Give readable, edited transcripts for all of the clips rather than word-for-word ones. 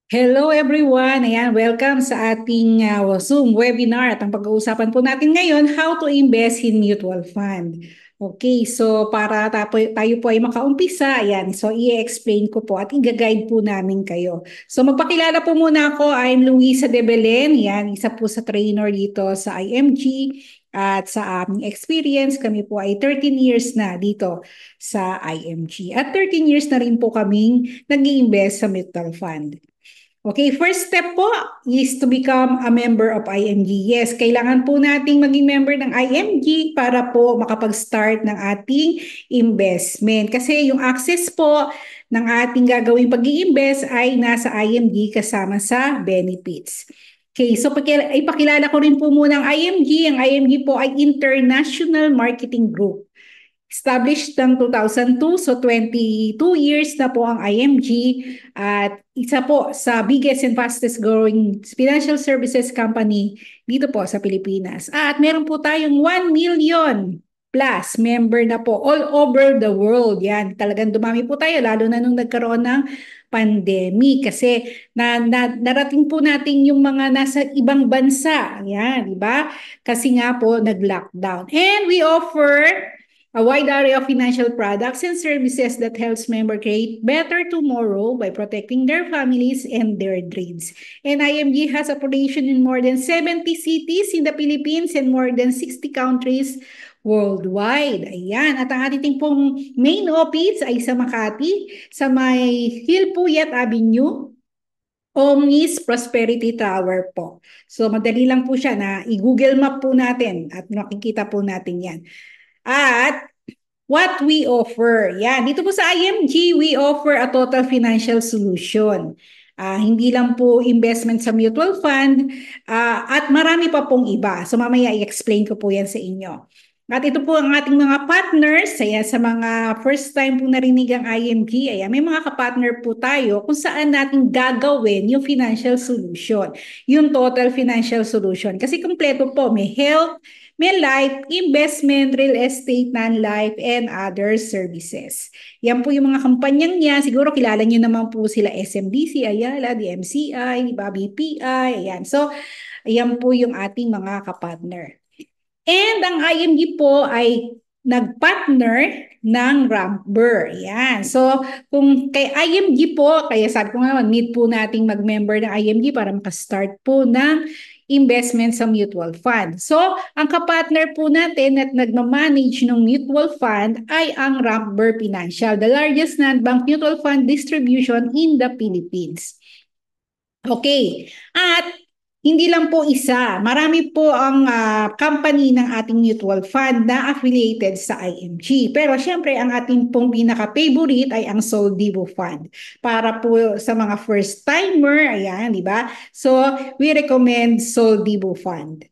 Hello everyone! Ayan, welcome sa ating Zoom webinar. At ang pag-uusapan po natin ngayon, how to invest in mutual fund. Okay, so para tayo po ay makaumpisa, ayan, so i-explain ko po at i-guide po namin kayo. So magpakilala po muna ako, I'm Luisa de Belen, ayan, isa po sa trainer dito sa IMG. At sa aming experience, kami po ay 13 years na dito sa IMG. At 13 years na rin po kaming nag-i-invest sa mutual fund. Okay, first step po is to become a member of IMG. Yes, kailangan po nating maging member ng IMG para po makapag-start ng ating investment. Kasi yung access po ng ating gagawing pag-i-invest ay nasa IMG kasama sa benefits. Okay, so ipakilala ko rin po muna ang IMG. Ang IMG po ay International Marketing Group. Established ng 2002, so 22 years na po ang IMG at isa po sa biggest and fastest growing financial services company dito po sa Pilipinas. At meron po tayong 1 million plus member na po all over the world. Yan, talagang dumami po tayo lalo na nung nagkaroon ng pandemic kasi narating po natin yung mga nasa ibang bansa. Yan, di ba? Kasi nga po nag-lockdown. And we offer a wide array of financial products and services that helps members create better tomorrow by protecting their families and their dreams. And IMG has operation in more than 70 cities in the Philippines and more than 60 countries worldwide. Ayan. At ang ating pong main office ay sa Makati, sa may Hilpuyat Avenue, Omnis Prosperity Tower po. So madali lang po siya na i-Google Map po natin at makikita po natin yan. At what we offer, yan, dito po sa IMG, we offer a total financial solution. Hindi lang po investment sa mutual fund, at marami pa pong iba. So mamaya i-explain ko po yan sa inyo. At ito po ang ating mga partners. Ayan, sa mga first time po narinig ang IMG, ayan, may mga kapartner po tayo kung saan natin gagawin yung financial solution, yung total financial solution. Kasi kompleto po, may health, may life, investment, real estate, non-life, and other services. Yan po yung mga kampanyang yan. Siguro kilala nyo naman po sila SMDC, Ayala, DMCI, BPI, ayan. So, ayan po yung ating mga kapartner. And ang IMG po ay nag-partner ng Ramper. Yan. So, kung kay IMG po, kaya sabi ko nga, need po nating mag-member ng IMG para makastart po ng investment sa mutual fund. So, ang kapartner po natin at nagmamanage ng mutual fund ay ang Ramper Financial, the largest non-bank mutual fund distribution in the Philippines. Okay. At hindi lang po isa, marami po ang company ng ating mutual fund na affiliated sa IMG. Pero syempre, ang ating pong pinaka-favorite ay ang Soldivo Fund. Para po sa mga first-timer, ayan, di ba? So, we recommend Soldivo Fund.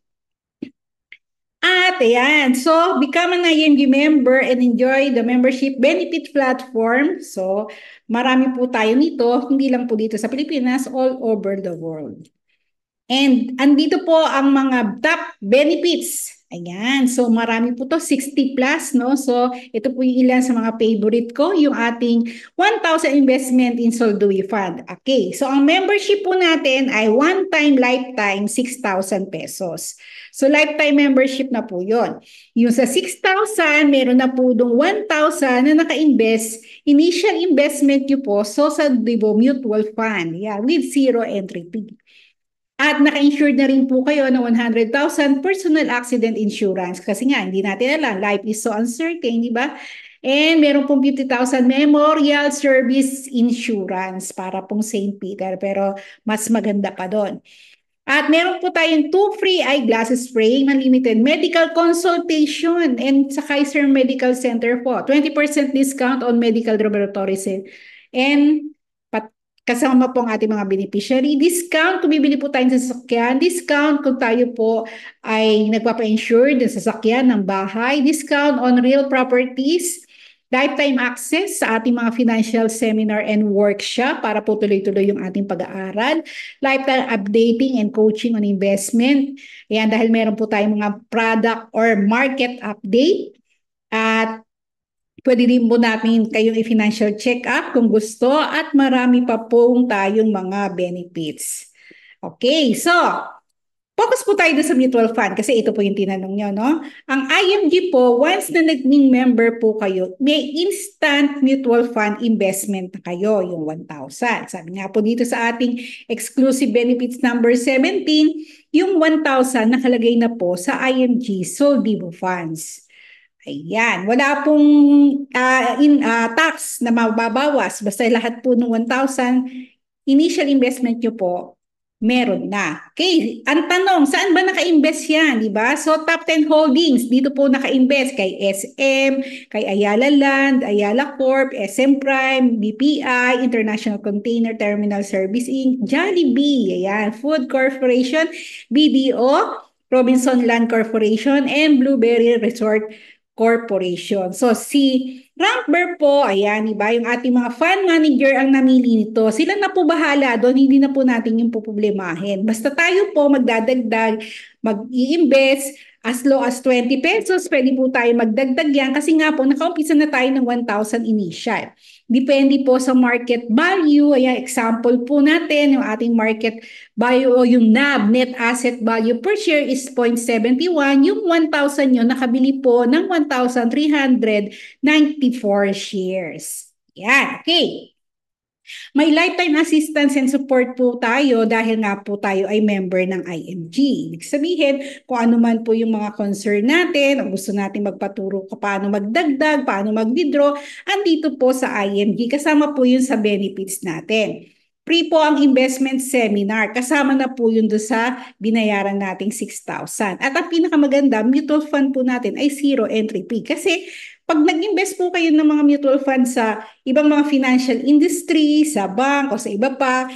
At ayan, so become an IMG member and enjoy the membership benefit platform. So, marami po tayo nito, hindi lang po dito sa Pilipinas, all over the world. And andito po ang mga top benefits. Ayan, so marami po to, 60 plus, no? So ito po yung ilan sa mga favorite ko, yung ating 1,000 investment in Soldui Fund. Okay, so ang membership po natin ay one-time, lifetime, 6,000 pesos. So lifetime membership na po yon. Yung sa 6,000, meron na po dong 1,000 na naka-invest. Initial investment nyo po, so sa Divo Mutual Fund, yeah, with zero entry fee. At naka-insured na rin po kayo ng 100,000 personal accident insurance. Kasi nga, hindi natin alam, life is so uncertain, di ba? And meron pong 50,000 memorial service insurance para pong St. Peter. Pero mas maganda pa doon. At meron po tayong 2 free eyeglasses spraying, unlimited medical consultation, and sa Kaiser Medical Center po, 20% discount on medical laboratories. And kasama po ang ating mga beneficiary. Discount kung bibili po tayo ng sasakyan. Discount kung tayo po ay nagpapa-insure ng sasakyan ng bahay. Discount on real properties. Lifetime access sa ating mga financial seminar and workshop para po tuloy-tuloy yung ating pag-aaral. Lifetime updating and coaching on investment. Ayan, dahil meron po tayong mga product or market update. At Pwede din po natin kayong i-financial check-up kung gusto at marami pa pong tayong mga benefits. Okay, so focus po tayo sa mutual fund kasi ito po yung tinanong nyo, no? Ang IMG po, once na naging member po kayo, may instant mutual fund investment na kayo, yung 1,000. Sabi nga po dito sa ating exclusive benefits number 17, yung 1,000 nakalagay na po sa IMG Solvivo Funds. Ayan, wala pong tax na mababawas. Basta lahat po ng 1,000, initial investment nyo po, meron na. Okay, ang tanong, saan ba naka-invest yan, di ba? So, top 10 holdings, dito po naka-invest kay SM, kay Ayala Land, Ayala Corp, SM Prime, BPI, International Container Terminal Service Inc., Jollibee, ayan, Food Corporation, BDO, Robinson Land Corporation, and Blueberry Resort Corporation. So, si Rankber po, ayan, iba yung ating mga fund manager ang namili nito. Sila na po bahala doon, hindi na po natin yung puproblemahin. Basta tayo po magdadagdag, mag-i-invest, as low as 20 pesos, pwede po tayo magdagdag yan kasi nga po, nakaumpisa na tayo ng 1,000 initial. Depende po sa market value. Ayan, example po natin, yung ating market value o yung NAV, net asset value per share is 0.71. Yung 1,000 yun, nakabili po ng 1,394 shares. Yan, okay. May lifetime assistance and support po tayo dahil nga po tayo ay member ng IMG. Ibig sabihin, kung ano man po yung mga concern natin, o gusto natin magpaturo kung paano magdagdag, paano mag-withdraw, andito po sa IMG. Kasama po yun sa benefits natin. Free po ang investment seminar. Kasama na po yun doon sa binayaran nating 6,000. At ang pinakamaganda, mutual fund po natin ay zero entry fee. Kasi pag nag-invest po kayo ng mga mutual fund sa ibang mga financial industry, sa bank o sa iba pa,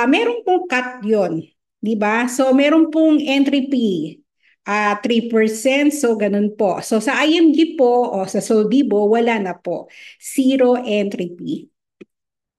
meron pong cut yun. Diba? So, meron pong entry fee. 3%, so ganun po. So, sa IMG po o sa Solvivo, wala na po. Zero entry fee.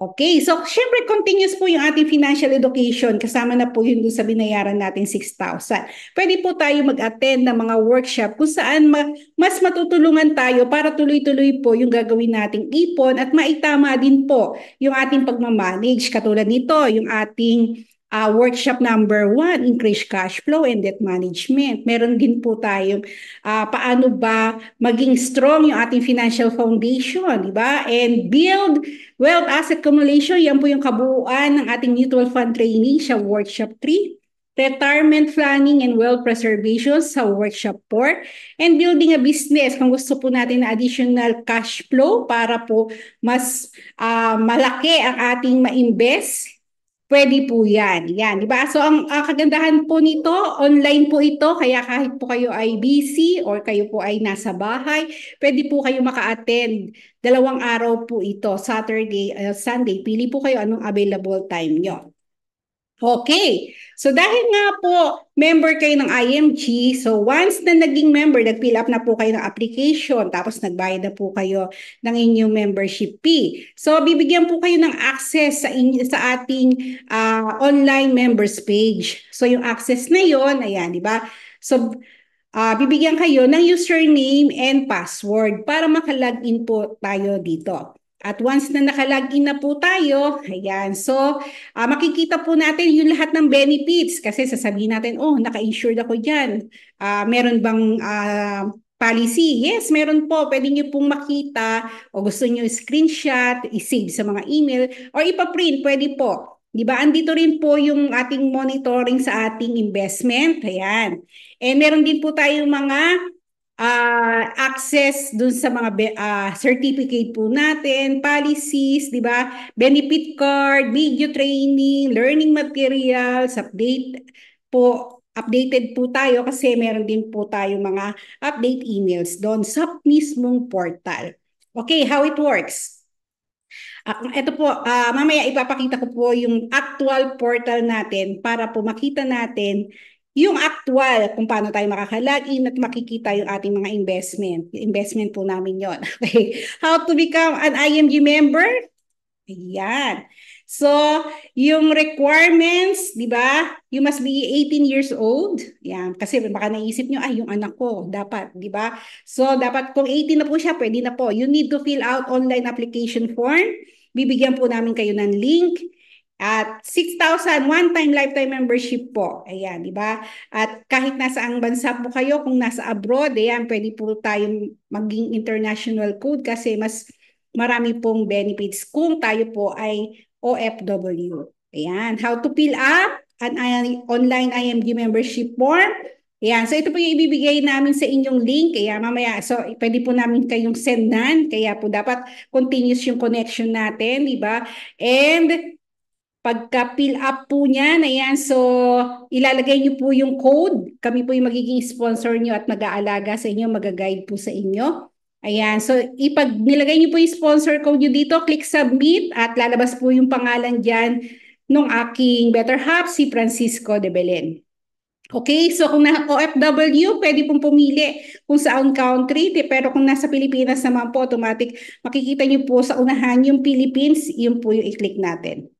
Okay, so syempre continuous po yung ating financial education. Kasama na po yun doon sa binayaran natin 6,000. Pwede po tayo mag-attend ng mga workshop kung saan mas matutulungan tayo para tuloy-tuloy po yung gagawin nating ipon at maitama din po yung ating pagmamanage. Katulad nito, yung ating workshop number 1, increase cash flow and debt management. Meron din po tayong paano ba maging strong yung ating financial foundation, di ba? And build wealth asset accumulation, yan po yung kabuuan ng ating mutual fund training sa workshop 3. Retirement planning and wealth preservation sa workshop 4. And building a business, kung gusto po natin na additional cash flow para po mas malaki ang ating ma-invest, pwede po yan. Yan, di ba? So, ang kagandahan po nito, online po ito, kaya kahit po kayo ay busy or kayo po ay nasa bahay, pwede po kayo maka-attend. 2 araw po ito, Saturday, Sunday. Pili po kayo anong available time nyo. Okay, so dahil nga po member kayo ng IMG, so once na naging member, nag-fill up na po kayo ng application, tapos nagbayad na po kayo ng inyong membership fee. So bibigyan po kayo ng access sa ating online members page. So yung access na yon, ayan, di ba? So bibigyan kayo ng username and password para maka-login po tayo dito. At once na naka-login na po tayo, ayan, so makikita po natin yung lahat ng benefits kasi sasabihin natin, oh, naka-insured ako dyan. Meron bang policy? Yes, meron po. Pwede nyo pong makita o gusto nyo screenshot, i-save sa mga email or ipa-print, pwede po. Diba? Andito rin po yung ating monitoring sa ating investment. Ayan. And meron din po tayong mga access dun sa mga certificate po natin, policies, di ba? Benefit card, video training, learning materials, updated po tayo kasi meron din po tayo mga update emails doon sa mismong portal. Okay, how it works? Ito po, mamaya ipapakita ko po yung actual portal natin para po makita natin yung actual kung paano tayo makaka-login at makikita yung ating mga investment. Investment po namin yon. Okay. How to become an IMG member? Ayan. So, yung requirements, di ba? You must be 18 years old. Yan. Kasi baka naisip nyo, ay, yung anak ko, dapat, di ba? So, dapat kung 18 na po siya, pwede na po. You need to fill out online application form. Bibigyan po namin kayo ng link. At 6,000 one-time lifetime membership po. Ayan, di ba? At kahit nasa ang bansa po kayo, kung nasa abroad, ayan, pwede po tayong maging international code kasi mas marami pong benefits kung tayo po ay OFW. Ayan, how to fill up an online IMG membership form. Ayan, so ito po yung ibibigay namin sa inyong link. Kaya mamaya, so pwede po namin kayong sendan. Kaya po dapat continuous yung connection natin, di ba? And pagka-fill up po niyan, ayan, so ilalagay niyo po yung code. Kami po yung magiging sponsor niyo at mag-aalaga sa inyo, mag-guide po sa inyo. Ayan, so ipag nilagay niyo po yung sponsor code niyo dito, click submit at lalabas po yung pangalan diyan nung aking better half, si Francisco de Belen. Okay, so kung na OFW, pwede pong pumili kung saan country, pero kung nasa Pilipinas naman po, automatic, makikita niyo po sa unahan yung Philippines, yun po yung i-click natin.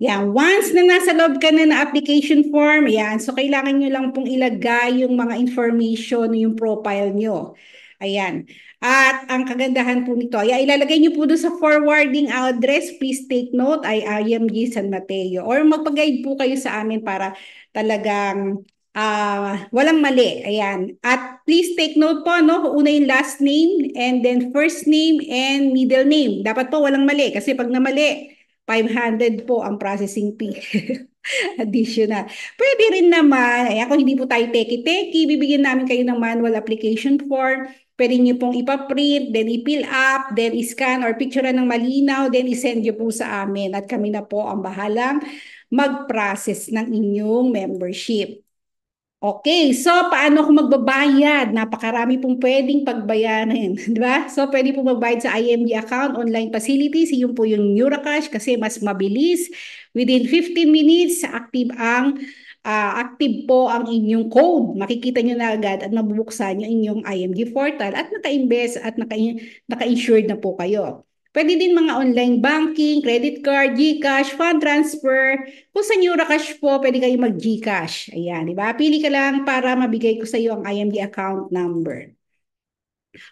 Yan, once na nasa loob ka na application form, yan, so kailangan nyo lang pong ilagay yung mga information, yung profile nyo. Ayan. At ang kagandahan po nito, ay ilalagay nyo po doon sa forwarding address, please take note, ay IMG San Mateo. Or magpag-guide po kayo sa amin para talagang walang mali. Ayan. At please take note po, no, una yung last name, and then first name, and middle name. Dapat po walang mali, kasi pag namali, 500 po ang processing fee. Additional. Pwede rin naman, ayan, kung hindi po tayo teki-teki, bibigyan namin kayo ng manual application form. Pwede niyo pong ipaprint, then i-fill up, then i-scan or picture ng malinaw, then i-send niyo po sa amin. At kami na po ang bahalang mag-process ng inyong membership. Okay, so paano kung magbabayad? Napakarami pong pwedeng pagbayarin, di ba? So pwede po magbayad sa IMG account, online facilities, yun po yung Neuracash kasi mas mabilis. Within 15 minutes, active po ang inyong code. Makikita nyo na agad at mabubuksan yung inyong IMG portal at naka-invest at naka-insured na po kayo. Pwede din mga online banking, credit card, GCash, fund transfer. Kung sa Neuracash po, pwede kayo mag-GCash. Ayan, di ba? Pili ka lang para mabigay ko sa iyo ang IMD account number.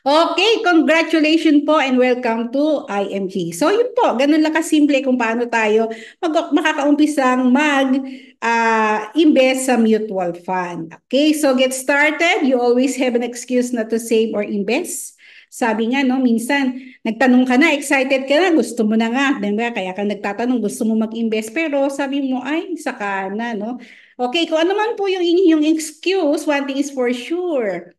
Okay, congratulations po and welcome to IMG. So yun po, ganun lang kasimple kung paano tayo makakaumpisang invest sa mutual fund. Okay, so get started. You always have an excuse not to save or invest. Sabi nga, no, minsan, nagtanong ka na, excited ka na, gusto mo na nga, diba? Kaya ka nagtatanong, gusto mo mag-invest, pero sabi mo, ay, saka na, no? Okay, kung ano man po yung inyong excuse, one thing is for sure,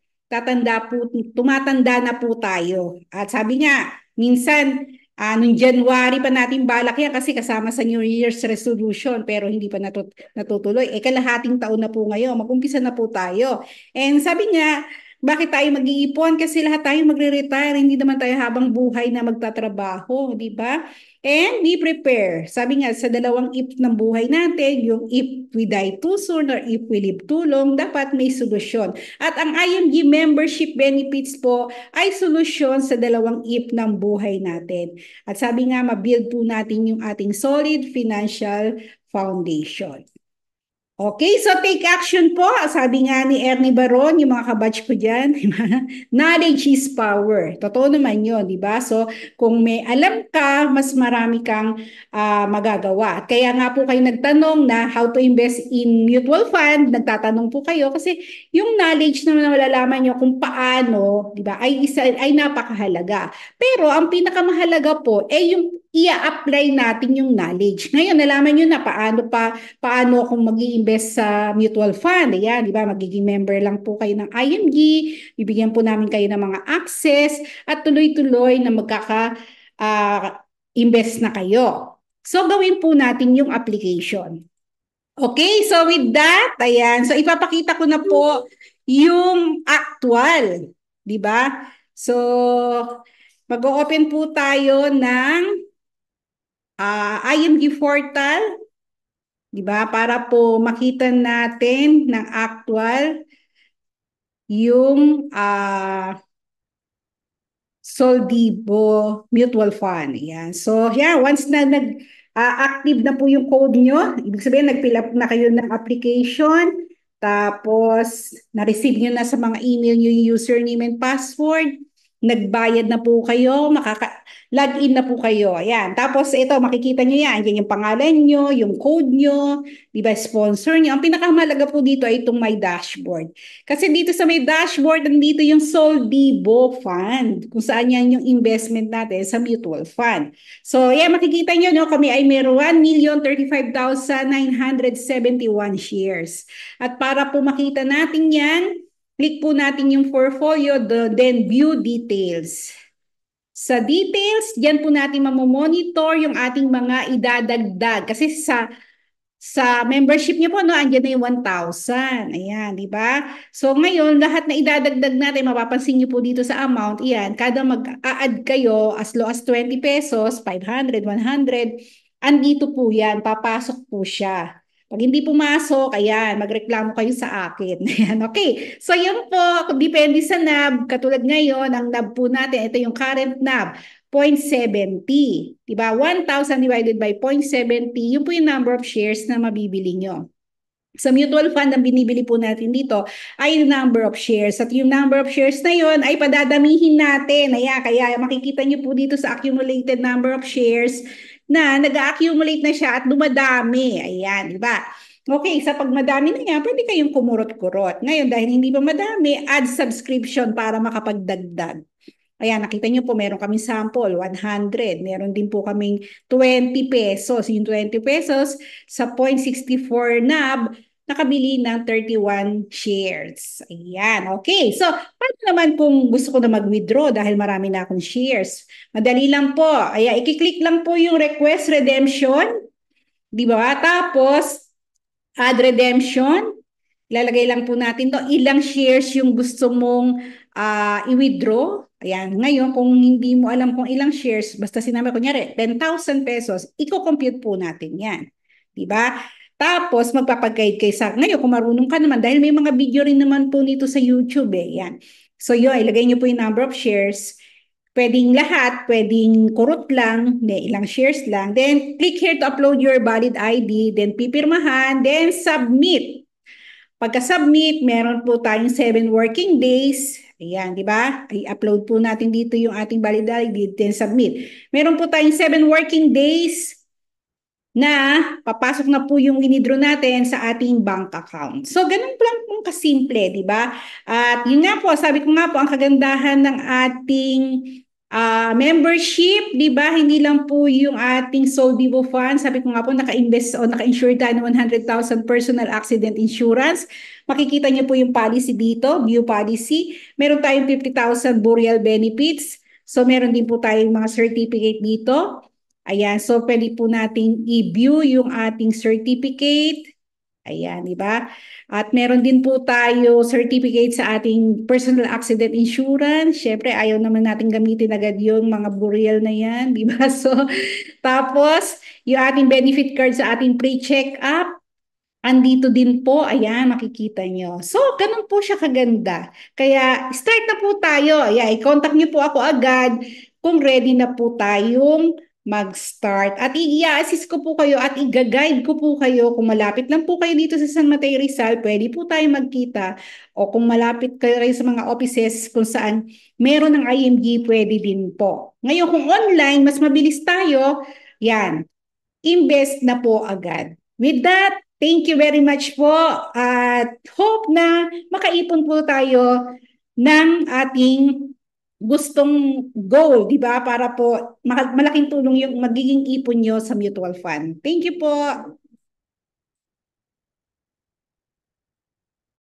tumatanda na po tayo. At sabi nga, minsan, noong January pa natin balak yan kasi kasama sa New Year's resolution pero hindi pa natutuloy. Kalahating taon na po ngayon, mag-umpisa na po tayo. And sabi nga, bakit tayo mag-iipon? Kasi lahat tayo magre-retire, hindi naman tayo habang buhay na magtatrabaho, di ba? And be prepared. Sabi nga, sa dalawang if ng buhay natin, yung if we die too soon or if we live too long, dapat may solusyon. At ang IMG membership benefits po ay solusyon sa dalawang if ng buhay natin. At sabi nga, mabuild po natin yung ating solid financial foundation. Okay, so take action po. Sabi nga ni Ernie Baron, yung mga kabatch ko dyan, knowledge is power. Totoo naman yun, di ba? So, kung may alam ka, mas marami kang magagawa. At kaya nga po kayo nagtanong na how to invest in mutual fund, nagtatanong po kayo kasi yung knowledge na malalaman nyo kung paano, di ba, ay napakahalaga. Pero ang pinakamahalaga po, yung i-apply natin yung knowledge. Ngayon, nalaman nyo na paano kung mag-i-invest sa mutual fund. Ayan, di ba? Magiging member lang po kayo ng IMG, bibigyan po namin kayo ng mga access at tuloy-tuloy na invest na kayo. So, gawin po natin yung application. Okay, so with that, ayan, so ipapakita ko na po yung actual, di ba? So, mag-open po tayo ng IMG portal, di ba? Para po makita natin ng actual yung Soldibo Mutual Fund. Ayan. So, yeah, once na active na po yung code nyo, ibig sabihin, nag-fill up na kayo ng application, tapos, na-receive nyo na sa mga email nyo yung username and password, nagbayad na po kayo, log in na po kayo. Ayan. Tapos, ito, makikita nyo yan. Yan yung pangalan nyo, yung code nyo, di ba, sponsor nyo. Ang pinakamalaga po dito ay itong My Dashboard. Kasi dito sa may dashboard, nandito yung Soldibo Fund, kung saan yan yung investment natin sa mutual fund. So, yeah, makikita nyo, no, kami ay meron 1,035,971 shares. At para po makita natin yan, click po natin yung portfolio, then view details. Sa details, diyan po natin mamomonitor yung ating mga idadagdag. Kasi sa membership niyo po, no, andyan na yung 1,000. Ayan, di ba? So, ngayon, lahat na idadagdag natin, mapapansin niyo po dito sa amount, iyan, kada mag-a-add kayo, as low as 20 pesos, 500, 100, andito po yan, papasok po siya. Pag hindi pumasok, ayan, magreklamo kayo sa akin. Ayan, okay. So, yun po, depende sa NAB. Katulad ngayon, ang NAB po natin, ito yung current NAB. 0.70. Diba? 1,000 divided by 0.70, yun po yung number of shares na mabibili nyo. Sa mutual fund, ang binibili po natin dito ay yung number of shares. At yung number of shares na yun ay padadamihin natin. Kaya makikita nyo po dito sa accumulated number of shares na nag-accumulate na siya at dumadami. Ayan, di ba? Okay, sa pag madami na yan, pwede kayong kumurot-kurot. Ngayon, dahil hindi pa madami, add subscription para makapagdagdag. Ayan, nakita nyo po, meron kami sample, 100. Meron din po kaming 20 pesos. Yung 20 pesos sa 0.64 NAB, nakabili ng 31 shares. Ayan, okay. So, paano naman kung gusto ko na mag-withdraw dahil marami na akong shares? Madali lang po. Ayan, i-click lang po yung request redemption. Di ba? Tapos, add redemption. Ilalagay lang po natin to ilang shares yung gusto mong i-withdraw. Ayan, ngayon kung hindi mo alam kung ilang shares, basta sinabi ko kunyari 10,000 pesos, i-compute po natin yan. Diba? Tapos magpapag-guide kayo sa, ngayon kung marunong ka naman, dahil may mga video rin naman po nito sa YouTube yan. So yun, ilagay nyo po yung number of shares. Pwedeng lahat, pwedeng kurot lang, ilang shares lang. Then click here to upload your valid ID, then pipirmahan, then submit. Pagka-submit, meron po tayong 7 working days. Ayan, di ba? I-upload po natin dito yung ating validity, then submit. Meron po tayong 7 working days na papasok na po yung winidraw natin sa ating bank account. So, ganun lang pong kasimple, di ba? At yun nga po, sabi ko nga po, ang kagandahan ng ating membership, di ba? Hindi lang po yung ating Soldibo Fund. Sabi ko nga po, naka-invest o naka-insure tayo ng 100,000 personal accident insurance. Makikita niyo po yung policy dito, view policy. Meron tayong 50,000 burial benefits. So, meron din po tayong mga certificate dito. Ayan, so pwede po nating i-view yung ating certificate. Ayan, di ba? At meron din po tayo certificate sa ating personal accident insurance. Siyempre, ayaw naman natin gamitin agad yung mga burial na yan, di ba? So, tapos, yung ating benefit card sa ating pre-check-up, andito din po, ayan, makikita nyo. So, ganun po siya kaganda. Kaya, start na po tayo. Ayan, i-contact nyo po ako agad kung ready na po tayong mag-start. At i-assist ko po kayo at i-guide ko po kayo kung malapit lang po kayo dito sa San Mateo Rizal, pwede po tayo magkita. O kung malapit kayo sa mga offices kung saan meron ng IMG, pwede din po. Ngayon, kung online, mas mabilis tayo, yan, invest na po agad. With that, thank you very much po at hope na makaipon po tayo ng ating gustong goal, di ba? Para po malaking tulong yung magiging ipon nyo sa mutual fund. Thank you po.